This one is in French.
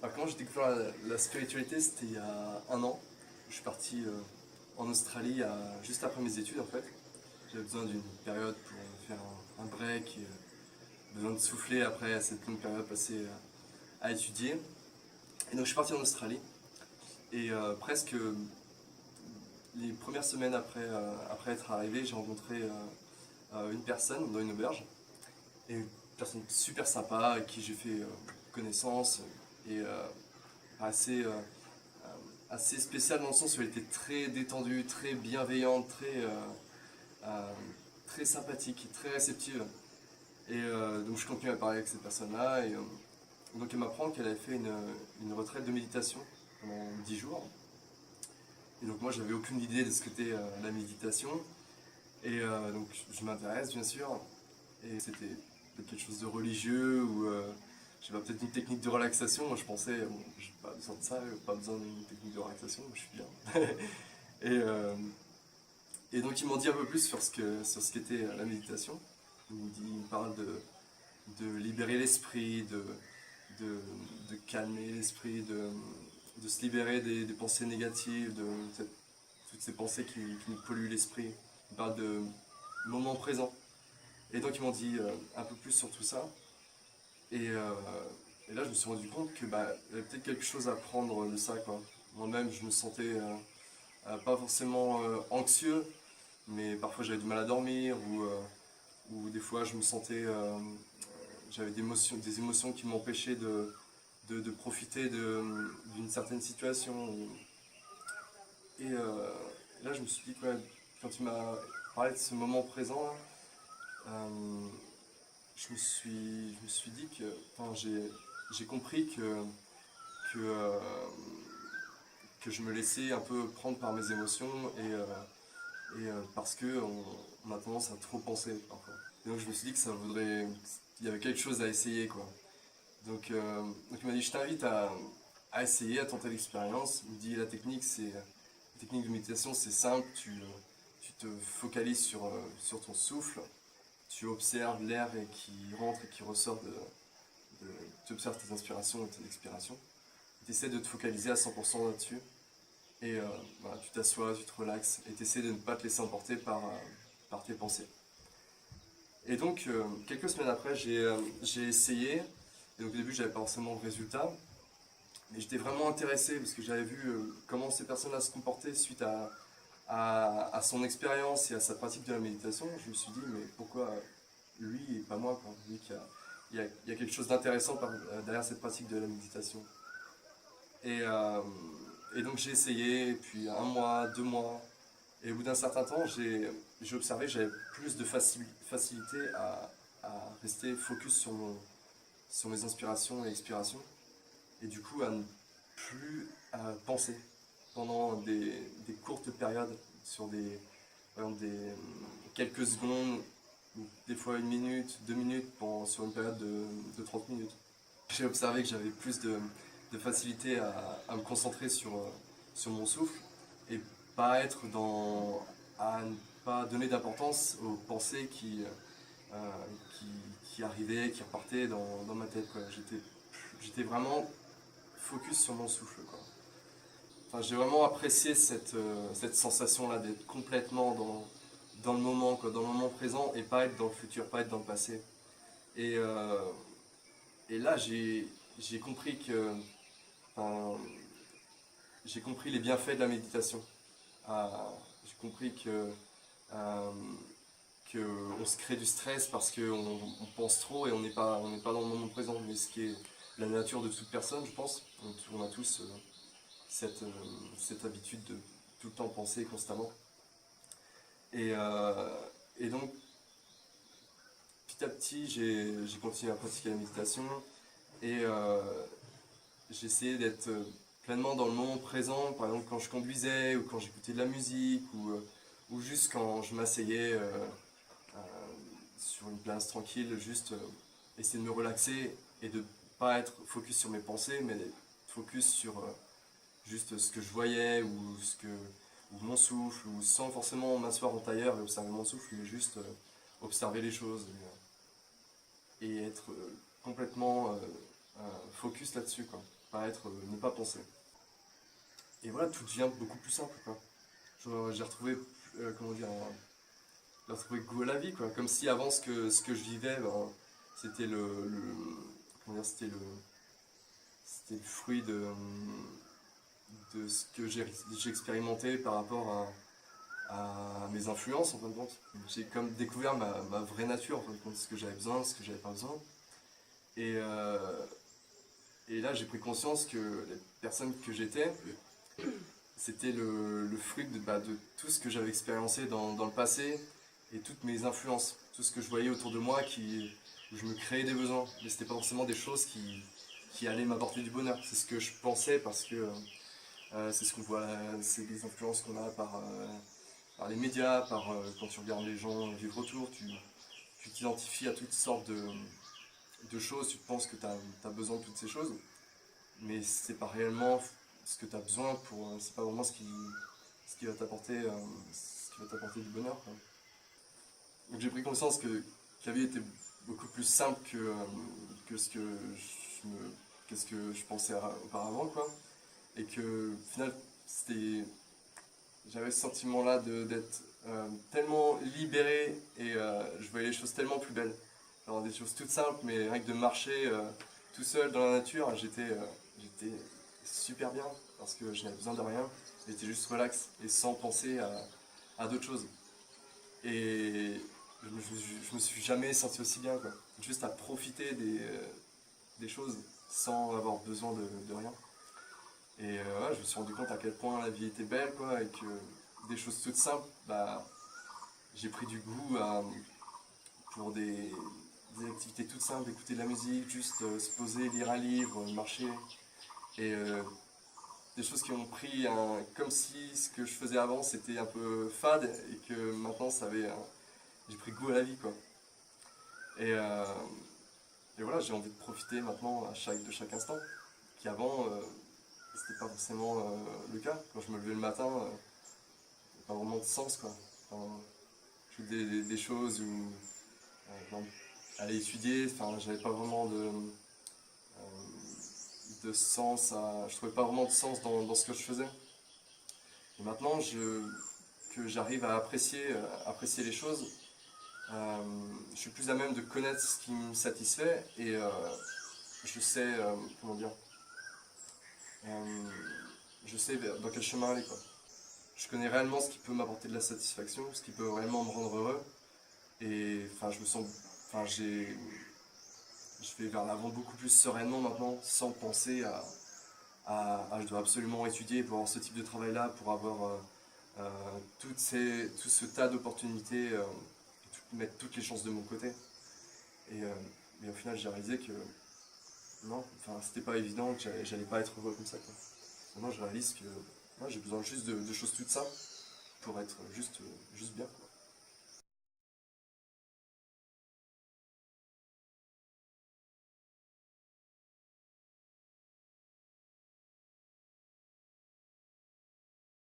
Alors comment j'ai découvert la spiritualité, c'était il y a un an. Je suis parti en Australie juste après mes études en fait. J'avais besoin d'une période pour faire un break, besoin de souffler après cette longue période passée à étudier. Et donc je suis parti en Australie et presque les premières semaines après être arrivé, j'ai rencontré une personne dans une auberge. Et une personne super sympa avec qui j'ai fait connaissance et assez, assez spéciale dans le sens où elle était très détendue, très bienveillante, euh, très sympathique, très réceptive. Et donc je continue à parler avec cette personne-là et donc elle m'apprend qu'elle avait fait une retraite de méditation pendant 10 jours. Et donc moi j'avais aucune idée de ce qu'était la méditation. Et donc je m'intéresse bien sûr. Et c'était peut-être quelque chose de religieux ou je sais pas, peut-être une technique de relaxation. Moi je pensais, bon, j'ai pas besoin de ça, pas besoin d'une technique de relaxation, je suis bien. et, euh, et donc ils m'ont dit un peu plus sur ce qu'était la méditation. Ils me parlent de libérer l'esprit, de, de calmer l'esprit, de se libérer des pensées négatives, toutes ces pensées qui nous polluent l'esprit. Ils parlent de moment présent. Et donc ils m'ont dit un peu plus sur tout ça. Et, euh, et là je me suis rendu compte que bah, il y avait peut-être quelque chose à prendre de ça, quoi. Moi-même je me sentais pas forcément anxieux, mais parfois j'avais du mal à dormir ou des fois je me sentais j'avais des émotions qui m'empêchaient de profiter d'une certaine situation. Et là je me suis dit que ouais, quand tu m'as parlé de ce moment présent, euh, je me suis dit que, enfin, j'ai compris que, euh, que je me laissais un peu prendre par mes émotions parce que on a tendance à trop penser parfois. Et donc je me suis dit que ça voudrait, il y avait quelque chose à essayer quoi. Donc il m'a dit je t'invite à essayer, à tenter l'expérience. Il me dit la technique de méditation c'est simple, tu te focalises sur ton souffle, tu observes l'air qui rentre et qui ressort tu observes tes inspirations et tes expirations. Tu essaies de te focaliser à 100% là-dessus. Et voilà, tu t'assois, tu te relaxes et tu essaies de ne pas te laisser emporter par tes pensées. Et donc, quelques semaines après, j'ai essayé. Et donc, au début, j'avais pas forcément de résultat. Mais j'étais vraiment intéressé parce que j'avais vu comment ces personnes-là se comportaient suite à son expérience et à sa pratique de la méditation. Je me suis dit, mais pourquoi lui et pas moi quoi. Lui qui a, il y a quelque chose d'intéressant derrière cette pratique de la méditation. Et, euh, et donc j'ai essayé, et puis un mois, 2 mois, et au bout d'un certain temps, j'ai observé que j'avais plus de facilité à rester focus sur mes inspirations et expirations, et du coup à ne plus penser pendant des courtes périodes, sur par exemple quelques secondes, ou des fois 1 minute, 2 minutes, sur une période de 30 minutes. J'ai observé que j'avais plus de facilité à me concentrer sur mon souffle et pas être à ne pas donner d'importance aux pensées euh, qui, qui arrivaient, qui repartaient dans ma tête, quoi. J'étais vraiment focus sur mon souffle, quoi. Enfin, j'ai vraiment apprécié cette sensation-là d'être complètement dans le moment, quoi, dans le moment présent et pas être dans le futur, pas être dans le passé. Et, euh, et là, j'ai compris que, enfin, j'ai compris les bienfaits de la méditation. J'ai compris euh, que on se crée du stress parce qu'on on pense trop et on n'est pas dans le moment présent. Mais ce qui est la nature de toute personne, je pense. On a tous cette, euh, cette habitude de tout le temps penser constamment. Et, euh, et donc, petit à petit, j'ai continué à pratiquer la méditation et j'ai essayé d'être pleinement dans le moment présent, par exemple quand je conduisais ou quand j'écoutais de la musique ou juste quand je m'asseyais euh, sur une place tranquille, juste essayer de me relaxer et de pas être focus sur mes pensées, mais d'être focus sur juste ce que je voyais ou mon souffle, ou sans forcément m'asseoir en tailleur et observer mon souffle, mais juste observer les choses et être complètement focus là-dessus, quoi. paraître ne pas penser. Et voilà, tout devient beaucoup plus simple, quoi. J'ai retrouvé, comment dire, j'ai retrouvé goût à la vie, quoi. Comme si avant, ce que je vivais, ben, c'était comment dire, c'était le fruit de ce que j'ai expérimenté par rapport à mes influences, en fin de compte. J'ai comme découvert ma vraie nature, en fin de compte, ce que j'avais besoin, ce que j'avais pas besoin. Et, euh, et là, j'ai pris conscience que les personnes que j'étais, c'était le fruit de tout ce que j'avais expériencé dans le passé et toutes mes influences, tout ce que je voyais autour de moi où je me créais des besoins. Mais c'était pas forcément des choses qui allaient m'apporter du bonheur. C'est ce que je pensais parce que c'est ce qu'on voit, c'est des influences qu'on a par les médias, quand tu regardes les gens vivre autour, tu t'identifies à toutes sortes de choses, tu penses que tu as besoin de toutes ces choses, mais c'est pas réellement ce que tu as besoin c'est pas vraiment ce qui va t'apporter du bonheur, quoi. Donc j'ai pris conscience que la vie était beaucoup plus simple que ce que je pensais auparavant, quoi. Et que au final, j'avais ce sentiment-là d'être tellement libéré et je voyais les choses tellement plus belles. Alors des choses toutes simples, mais rien que de marcher tout seul dans la nature, j'étais super bien parce que je n'avais besoin de rien. J'étais juste relax et sans penser à d'autres choses. Et je me suis jamais senti aussi bien, quoi. Juste à profiter des choses sans avoir besoin de rien. Et ouais, je me suis rendu compte à quel point la vie était belle, quoi, et que des choses toutes simples, bah, j'ai pris du goût pour des activités toutes simples, écouter de la musique, juste se poser, lire un livre, marcher. Et des choses qui ont pris comme si ce que je faisais avant c'était un peu fade et que maintenant j'ai pris goût à la vie, quoi. Et, euh, et voilà, j'ai envie de profiter maintenant de chaque instant, qui avant c'était pas forcément le cas. Quand je me levais le matin, pas vraiment de sens, quoi. Enfin, je faisais des choses où aller étudier, enfin, j'avais pas vraiment de sens, je trouvais pas vraiment de sens dans ce que je faisais. Et maintenant que j'arrive à apprécier les choses, je suis plus à même de connaître ce qui me satisfait et je sais, comment dire, euh, je sais dans quel chemin aller, quoi. Je connais réellement ce qui peut m'apporter de la satisfaction, ce qui peut réellement me rendre heureux. Et enfin, je vais vers l'avant beaucoup plus sereinement maintenant, sans penser je dois absolument étudier pour avoir ce type de travail-là, pour avoir tout ce tas d'opportunités, mettre toutes les chances de mon côté. Et, mais au final, j'ai réalisé que non, enfin, c'était pas évident, que j'allais pas être heureux comme ça, quoi. Maintenant, je réalise que moi, j'ai besoin juste de choses toutes simples pour être juste bien, quoi.